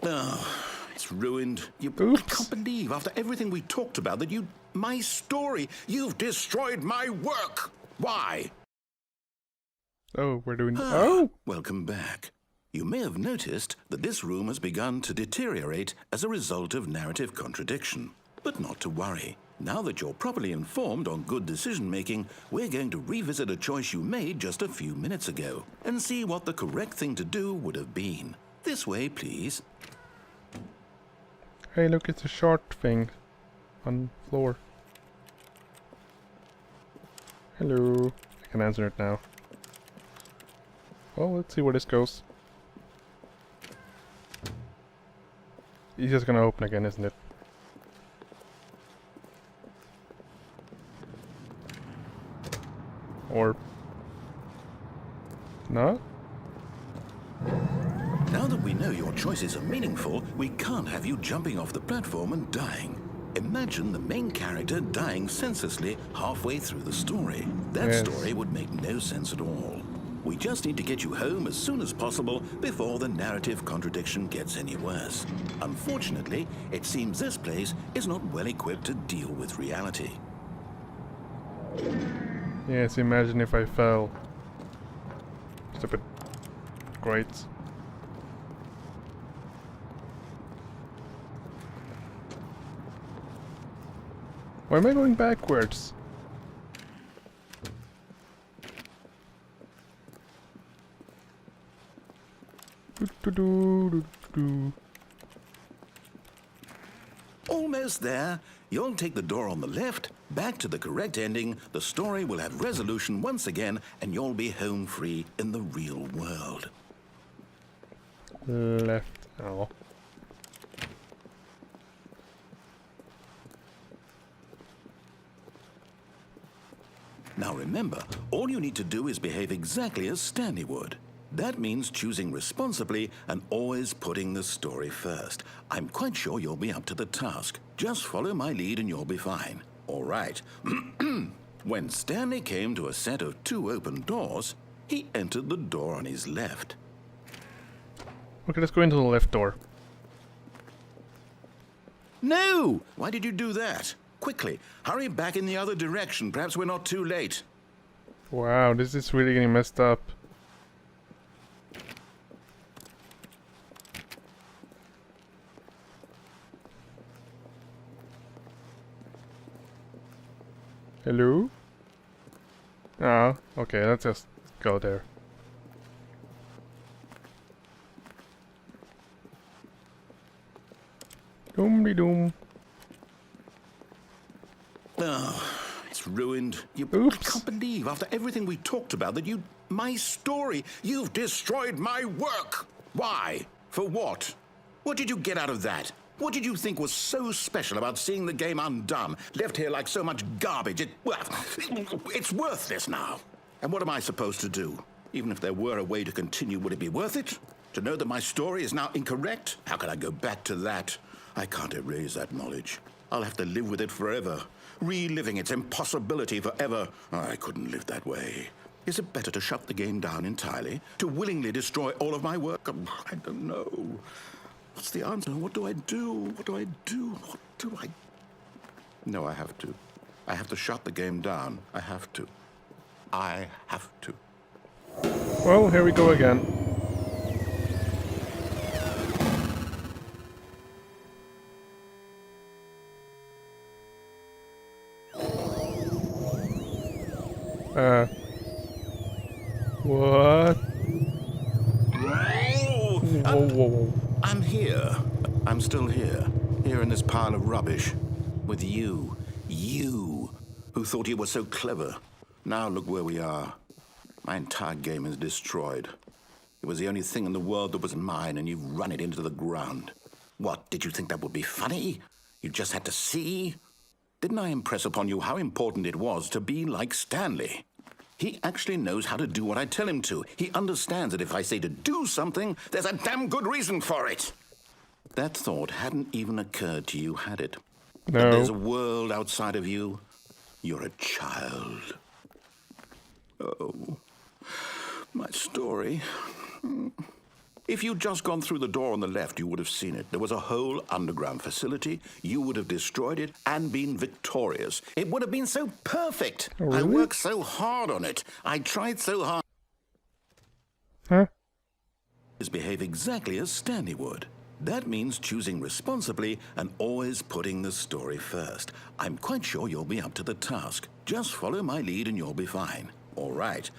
Oh, it's ruined. I Oops. can't believe, after everything we talked about, that my story, you've destroyed my work. Why? Oh, we're doing... Oh! Welcome back. You may have noticed that this room has begun to deteriorate as a result of narrative contradiction. But not to worry. Now that you're properly informed on good decision-making, we're going to revisit a choice you made just a few minutes ago and see what the correct thing to do would have been. This way, please. Hey, look, it's a short thing on the floor. Hello. I can answer it now. Well, let's see where this goes. He's just gonna open again, isn't it? Or... no? Now that we know your choices are meaningful, we can't have you jumping off the platform and dying. Imagine the main character dying senselessly halfway through the story. That story would make no sense at all. We just need to get you home as soon as possible before the narrative contradiction gets any worse. Unfortunately, it seems this place is not well equipped to deal with reality. Yes, imagine if I fell. Stupid. Great. Why am I going backwards? Almost there. You'll take the door on the left, back to the correct ending, the story will have resolution once again, and you'll be home free in the real world. Left. Oh. Now remember, all you need to do is behave exactly as Stanley would. That means choosing responsibly and always putting the story first. I'm quite sure you'll be up to the task. Just follow my lead and you'll be fine. All right. When Stanley came to a set of 2 open doors, he entered the door on his left. Okay, let's go into the left door. No! Why did you do that? Quickly, hurry back in the other direction. Perhaps we're not too late. Wow, this is really getting messed up. Hello? Oh, okay, let's just go there. Doom-de-doom. Oh, it's ruined. I Oops. can't believe, after everything we talked about, that my story, you've destroyed my work. Why? For what? What did you get out of that? What did you think was so special about seeing the game undone, left here like so much garbage? It's worthless now. And what am I supposed to do? Even if there were a way to continue, would it be worth it? To know that my story is now incorrect? How can I go back to that? I can't erase that knowledge. I'll have to live with it forever, reliving its impossibility forever. I couldn't live that way. Is it better to shut the game down entirely? To willingly destroy all of my work? I don't know. What's the answer? What do I do? What do I do? What do I... No, I have to. I have to shut the game down. I have to. I have to. Well, here we go again. What? Whoa. I'm here. I'm still here. Here in this pile of rubbish. With you. You. Who thought you were so clever. Now look where we are. My entire game is destroyed. It was the only thing in the world that was mine, and you've run it into the ground. What, did you think that would be funny? You just had to see? Didn't I impress upon you how important it was to be like Stanley? He actually knows how to do what I tell him to. He understands that if I say to do something, there's a damn good reason for it. That thought hadn't even occurred to you, had it? No. That there's a world outside of you. You're a child. Oh, my story. If you'd just gone through the door on the left, you would have seen it. There was a whole underground facility. You would have destroyed it and been victorious. It would have been so perfect. Oh, I really? worked so hard on it. I tried so hard. Huh? Behave exactly as Stanley would. That means choosing responsibly and always putting the story first. I'm quite sure you'll be up to the task. Just follow my lead and you'll be fine. All right.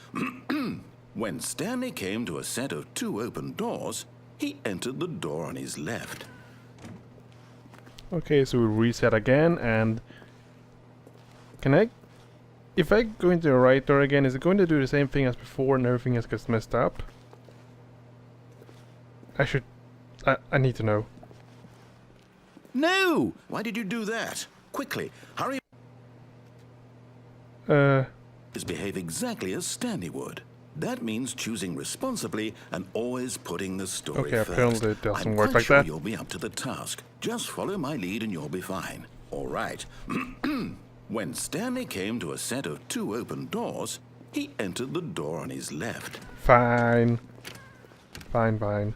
When Stanley came to a set of 2 open doors, he entered the door on his left. Okay, so we reset again, and can I... If I go into the right door again, is it going to do the same thing as before and everything else gets messed up? I need to know. No! Why did you do that? Quickly, hurry. Behave exactly as Stanley would. That means choosing responsibly and always putting the story Okay, first. apparently it doesn't I'm work quite like sure that. You'll be up to the task. Just follow my lead and you'll be fine. All right. When Stanley came to a set of 2 open doors, he entered the door on his left. Fine. Fine, fine.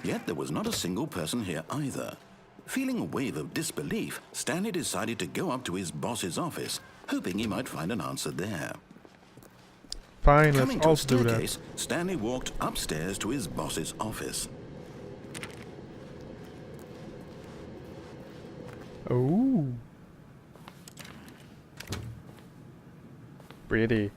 Yet there was not a single person here either. Feeling a wave of disbelief, Stanley decided to go up to his boss's office, hoping he might find an answer there. Fine, Coming let's to a also do that. staircase, Stanley walked upstairs to his boss's office. Oh. Pretty.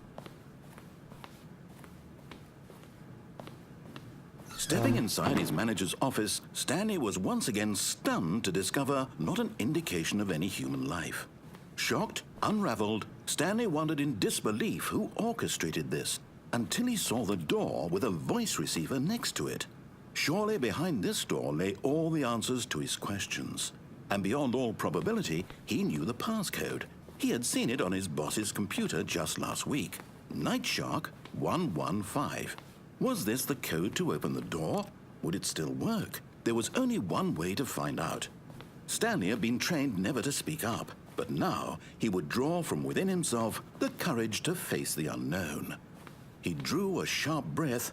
Stepping inside his manager's office, Stanley was once again stunned to discover not an indication of any human life. Shocked, unraveled, Stanley wondered in disbelief who orchestrated this, until he saw the door with a voice receiver next to it. Surely behind this door lay all the answers to his questions. And beyond all probability, he knew the passcode. He had seen it on his boss's computer just last week. Night Shark 115. Was this the code to open the door? Would it still work? There was only one way to find out. Stanley had been trained never to speak up, but now he would draw from within himself the courage to face the unknown. He drew a sharp breath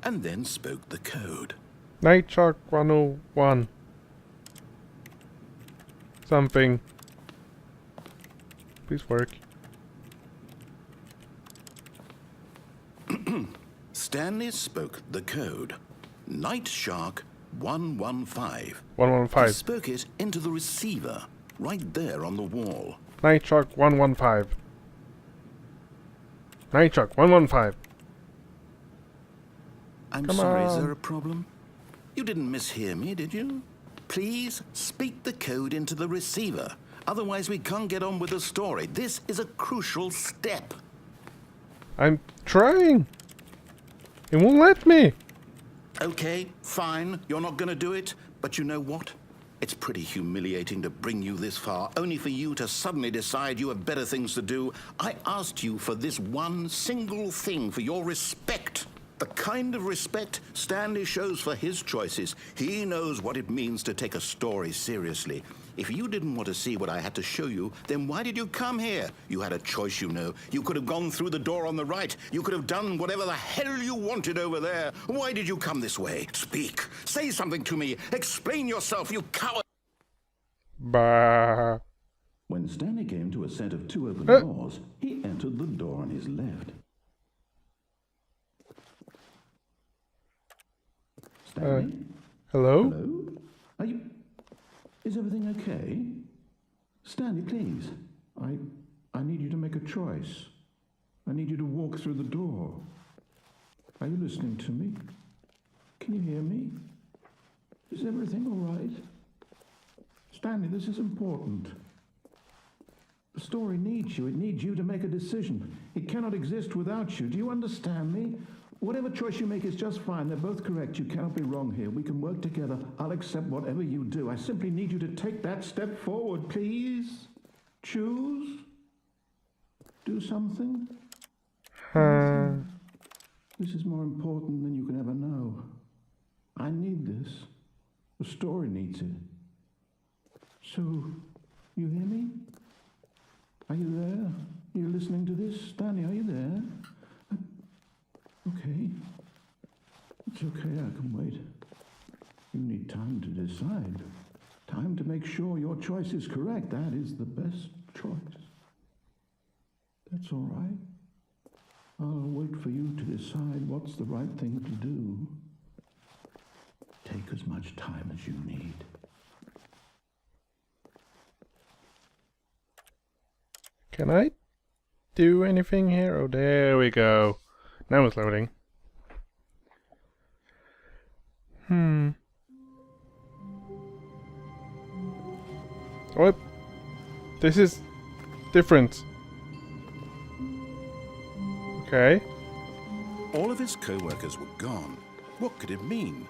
and then spoke the code. Night Shark 101. Something. Please work. Stanley spoke the code. Night Shark 115. He 115. spoke it into the receiver, right there on the wall. Night Shark 115. Night Shark 115. I'm Come sorry, is on. there a problem? You didn't mishear me, did you? Please speak the code into the receiver. Otherwise, we can't get on with the story. This is a crucial step. I'm trying. It won't let me. Okay, fine, you're not going to do it. But you know what? It's pretty humiliating to bring you this far, only for you to suddenly decide you have better things to do. I asked you for this one single thing, for your respect. The kind of respect Stanley shows for his choices. He knows what it means to take a story seriously. If you didn't want to see what I had to show you, then why did you come here? You had a choice, you know. You could have gone through the door on the right. You could have done whatever the hell you wanted over there. Why did you come this way? Speak. Say something to me. Explain yourself, you coward. Bah. When Stanley came to a set of 2 open doors, he entered the door on his left. Stanley? Hello? Hello? Are you... Is everything okay? Stanley, please. I need you to make a choice. I need you to walk through the door. Are you listening to me? Can you hear me? Is everything all right? Stanley, this is important. The story needs you. It needs you to make a decision. It cannot exist without you. Do you understand me? Whatever choice you make is just fine. They're both correct. You cannot be wrong here. We can work together. I'll accept whatever you do. I simply need you to take that step forward, please. Choose. Do something. This is more important than you can ever know. I need this. The story needs it. So, you hear me? Are you there? You listening to this? Stanley, are you there? Okay. It's okay, I can wait. You need time to decide. Time to make sure your choice is correct. That is the best choice. That's all right. I'll wait for you to decide what's the right thing to do. Take as much time as you need. Can I do anything here? Oh, there we go. Now it's loading. What? This is different. Okay. All of his co-workers were gone. What could it mean?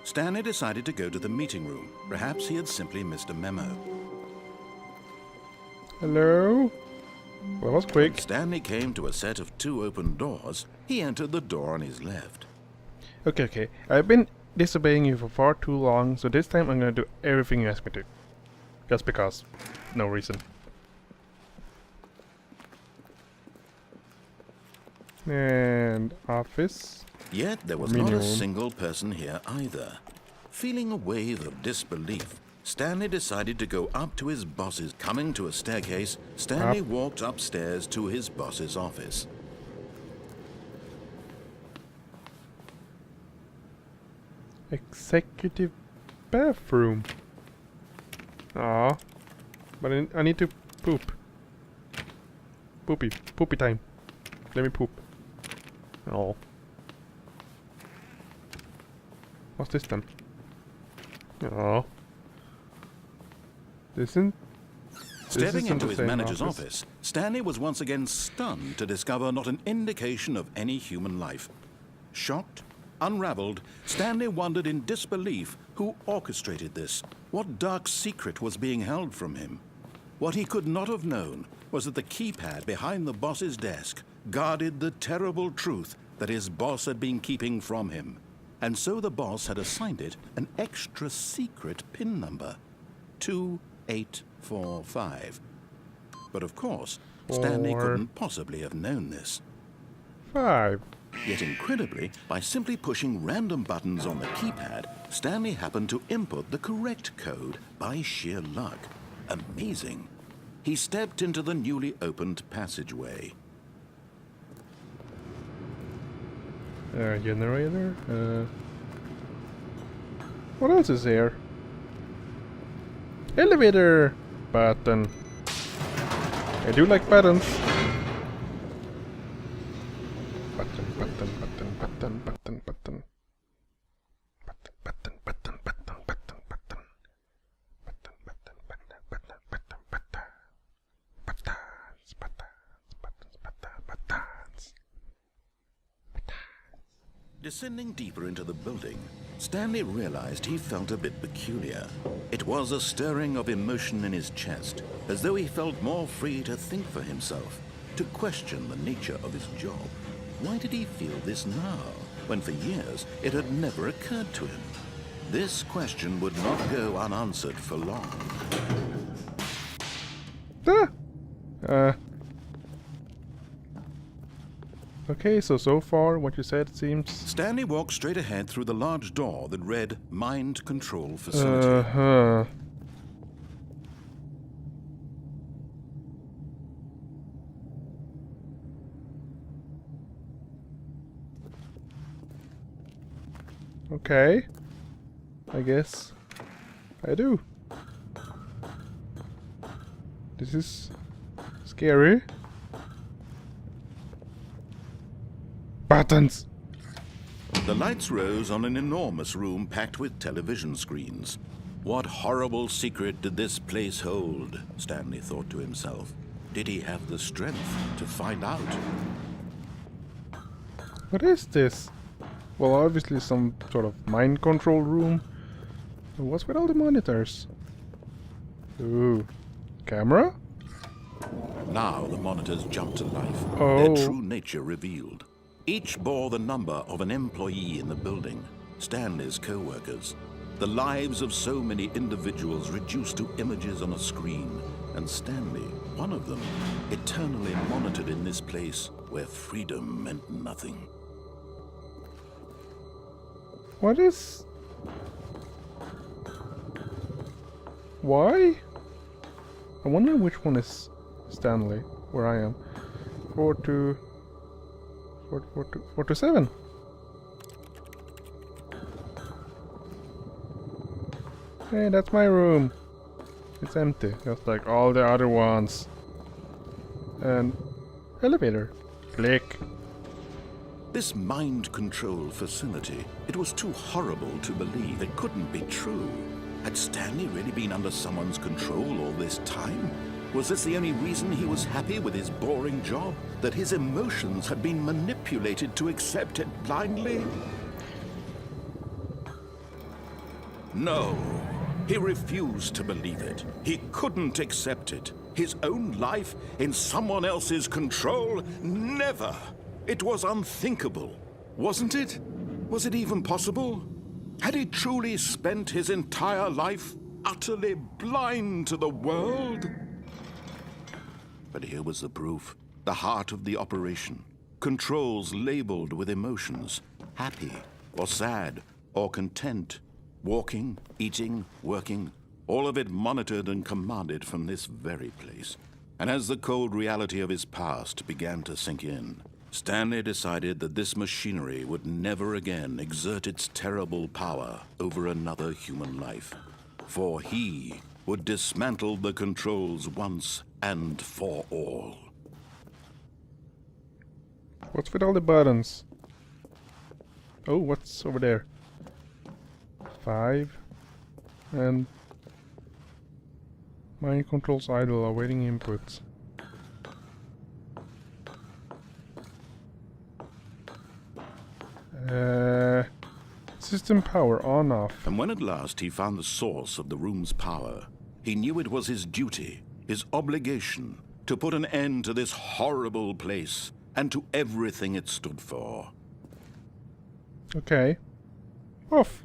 Stanley decided to go to the meeting room. Perhaps he had simply missed a memo. Hello? Well, that was quick. When Stanley came to a set of 2 open doors, he entered the door on his left. Okay. I've been disobeying you for far too long, so this time I'm gonna do everything you ask me to. Just because. No reason. And office. Yet there was not a single person here either. Feeling a wave of disbelief, Stanley decided to go up to his boss's. Coming to a staircase, Stanley walked upstairs to his boss's office. Executive bathroom. Aw. But I need to poop. Poopy time. Let me poop. Oh. What's this then? Oh. Stepping into his manager's office, Stanley was once again stunned to discover not an indication of any human life. Shocked, unraveled, Stanley wondered in disbelief who orchestrated this, what dark secret was being held from him. What he could not have known was that the keypad behind the boss's desk guarded the terrible truth that his boss had been keeping from him. And so the boss had assigned it an extra secret PIN number, 2845. But of course, Stanley couldn't possibly have known this. 5. Yet incredibly, by simply pushing random buttons on the keypad, Stanley happened to input the correct code by sheer luck. Amazing. He stepped into the newly opened passageway. Generator. What else is here? Elevator button. I do like buttons. Button. Descending deeper into the building, Stanley realized he felt a bit peculiar. It was a stirring of emotion in his chest, as though he felt more free to think for himself, to question the nature of his job. Why did he feel this now, when for years it had never occurred to him? This question would not go unanswered for long. Okay, so far what you said seems... Stanley walked straight ahead through the large door that read Mind Control Facility. Okay. I guess I do. This is scary. Buttons! The lights rose on an enormous room packed with television screens. What horrible secret did this place hold? Stanley thought to himself. Did he have the strength to find out? What is this? Well, obviously some sort of mind control room. What's with all the monitors? Ooh. Camera? Now the monitors jumped to life. Oh. Their true nature revealed. Each bore the number of an employee in the building, Stanley's co-workers. The lives of so many individuals reduced to images on a screen, and Stanley, one of them, eternally monitored in this place where freedom meant nothing. What is... Why? I wonder which one is Stanley, where I am. 4 to 7. Hey, that's my room. It's empty, just like all the other ones. And elevator. Click. This mind control facility, it was too horrible to believe. It couldn't be true. Had Stanley really been under someone's control all this time? Was this the only reason he was happy with his boring job? That his emotions had been manipulated to accept it blindly? No. He refused to believe it. He couldn't accept it. His own life in someone else's control? Never! It was unthinkable, wasn't it? Was it even possible? Had he truly spent his entire life utterly blind to the world? But here was the proof. The heart of the operation. Controls labeled with emotions. Happy, or sad, or content. Walking, eating, working. All of it monitored and commanded from this very place. And as the cold reality of his past began to sink in, Stanley decided that this machinery would never again exert its terrible power over another human life. For he would dismantle the controls once and for all. What's with all the buttons? Oh, what's over there? 5. And mind controls idle, awaiting inputs. System power on off. And when at last he found the source of the room's power, he knew it was his duty, his obligation, to put an end to this horrible place and to everything it stood for. Okay. Off.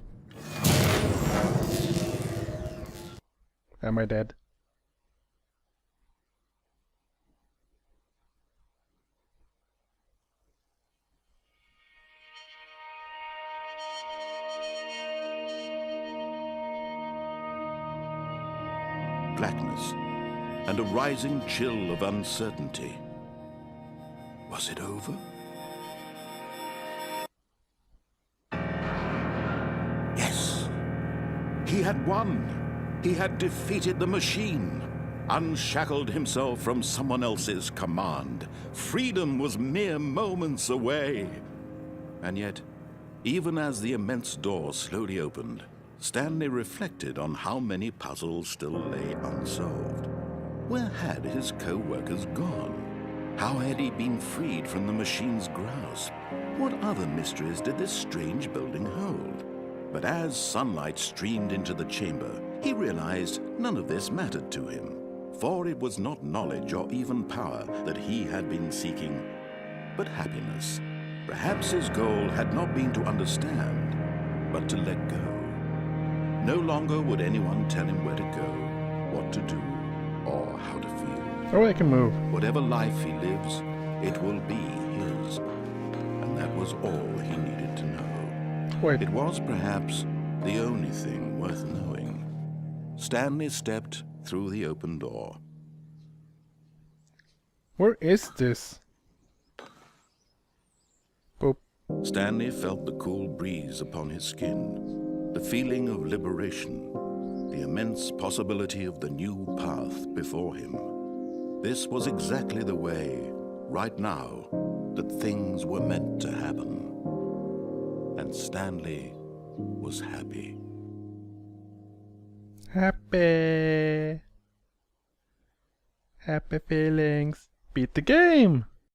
Am I dead? Blackness and a rising chill of uncertainty. Was it over? Yes. He had won. He had defeated the machine, unshackled himself from someone else's command. Freedom was mere moments away. And yet, even as the immense door slowly opened, Stanley reflected on how many puzzles still lay unsolved. Where had his co-workers gone? How had he been freed from the machine's grasp? What other mysteries did this strange building hold? But as sunlight streamed into the chamber, he realized none of this mattered to him. For it was not knowledge or even power that he had been seeking, but happiness. Perhaps his goal had not been to understand, but to let go. No longer would anyone tell him where to go, what to do, or how to feel. Oh, I can move. Whatever life he lives, it will be his. And that was all he needed to know. Wait. It was perhaps the only thing worth knowing. Stanley stepped through the open door. Where is this? Boop. Stanley felt the cool breeze upon his skin. The feeling of liberation, the immense possibility of the new path before him. This was exactly the way, right now, that things were meant to happen. And Stanley was happy. Happy. Happy feelings. Beat the game!